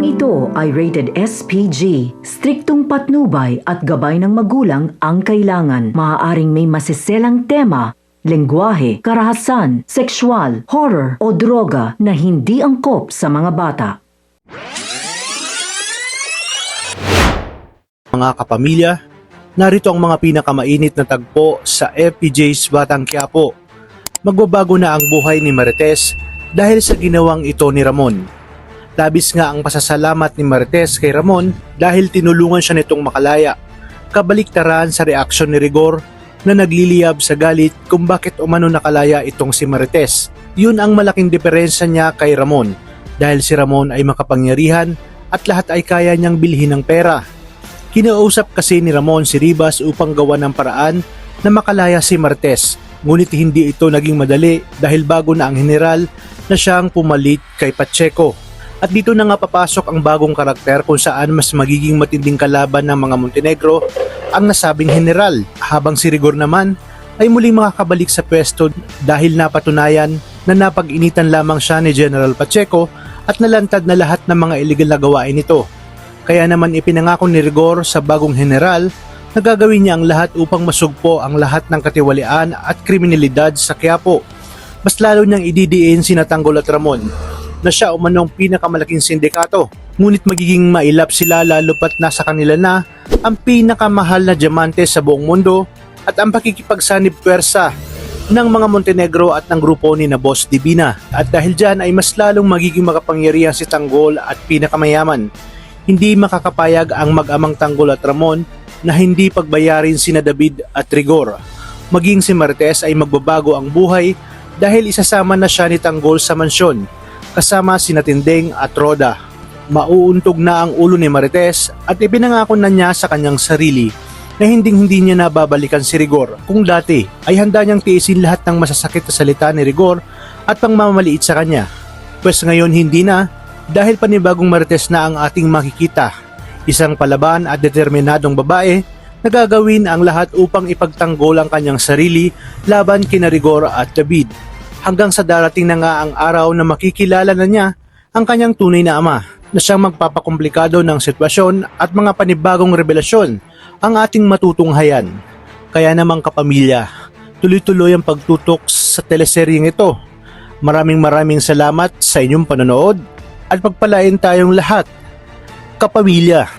Programang ito ay rated SPG. Striktong patnubay at gabay ng magulang ang kailangan. Maaaring may masiselang tema, lengguwahe, karahasan, sexual, horror o droga na hindi angkop sa mga bata. Mga kapamilya, narito ang mga pinakamainit na tagpo sa FPJ's Batang Quiapo. Magbabago na ang buhay ni Marites dahil sa ginawang ito ni Ramon. Labis nga ang pasasalamat ni Marites kay Ramon dahil tinulungan siya nitong makalaya. Kabaliktaran sa reaksyon ni Rigor na nagliliyab sa galit kung bakit umano nakalaya itong si Marites. Yun ang malaking diferensya niya kay Ramon dahil si Ramon ay makapangyarihan at lahat ay kaya niyang bilhin ng pera. Kinausap kasi ni Ramon si Ribas upang gawa ng paraan na makalaya si Marites, ngunit hindi ito naging madali dahil bago na ang general na siyang pumalit kay Pacheco. At dito na nga papasok ang bagong karakter kung saan mas magiging matinding kalaban ng mga Montenegro ang nasabing general, habang si Rigor naman ay muling makakabalik sa pwesto dahil napatunayan na napag-initan lamang siya ni General Pacheco at nalantad na lahat ng mga illegal na gawain nito. Kaya naman ipinangako ni Rigor sa bagong general na gagawin niya ang lahat upang masugpo ang lahat ng katiwalian at kriminalidad sa Quiapo. Mas lalo niyang ididiin sina Tanggol at Ramon na siya umanong pinakamalaking sindikato. Ngunit magiging mailap sila lalo pat nasa kanila na ang pinakamahal na diamante sa buong mundo at ang pakikipagsanib pwersa ng mga Montenegro at ng grupo ni na Boss Divina. At dahil dyan ay mas lalong magiging makapangyarihan si Tanggol at pinakamayaman. Hindi makakapayag ang mag-amang Tanggol at Ramon na hindi pagbayarin sina David at Rigor. Maging si Marites ay magbabago ang buhay dahil isasama na siya ni Tanggol sa mansyon kasama sina Tindeng at Roda. Mauuntog na ang ulo ni Marites at ipinangako na niya sa kanyang sarili na hindi niya nababalikan si Rigor. Kung dati ay handa niyang tiisin lahat ng masasakit na salita ni Rigor at pangmamaliit sa kanya. Pwes ngayon hindi na dahil panibagong Marites na ang ating makikita. Isang palaban at determinadong babae na gagawin ang lahat upang ipagtanggol ang kanyang sarili laban kina Rigor at David. Hanggang sa darating na nga ang araw na makikilala na niya ang kanyang tunay na ama na siyang magpapakomplikado ng sitwasyon at mga panibagong revelasyon ang ating matutunghayan. Kaya namang kapamilya, tuloy-tuloy ang pagtutok sa teleseryeng ito. Maraming salamat sa inyong panonood at pagpalain tayong lahat, kapamilya.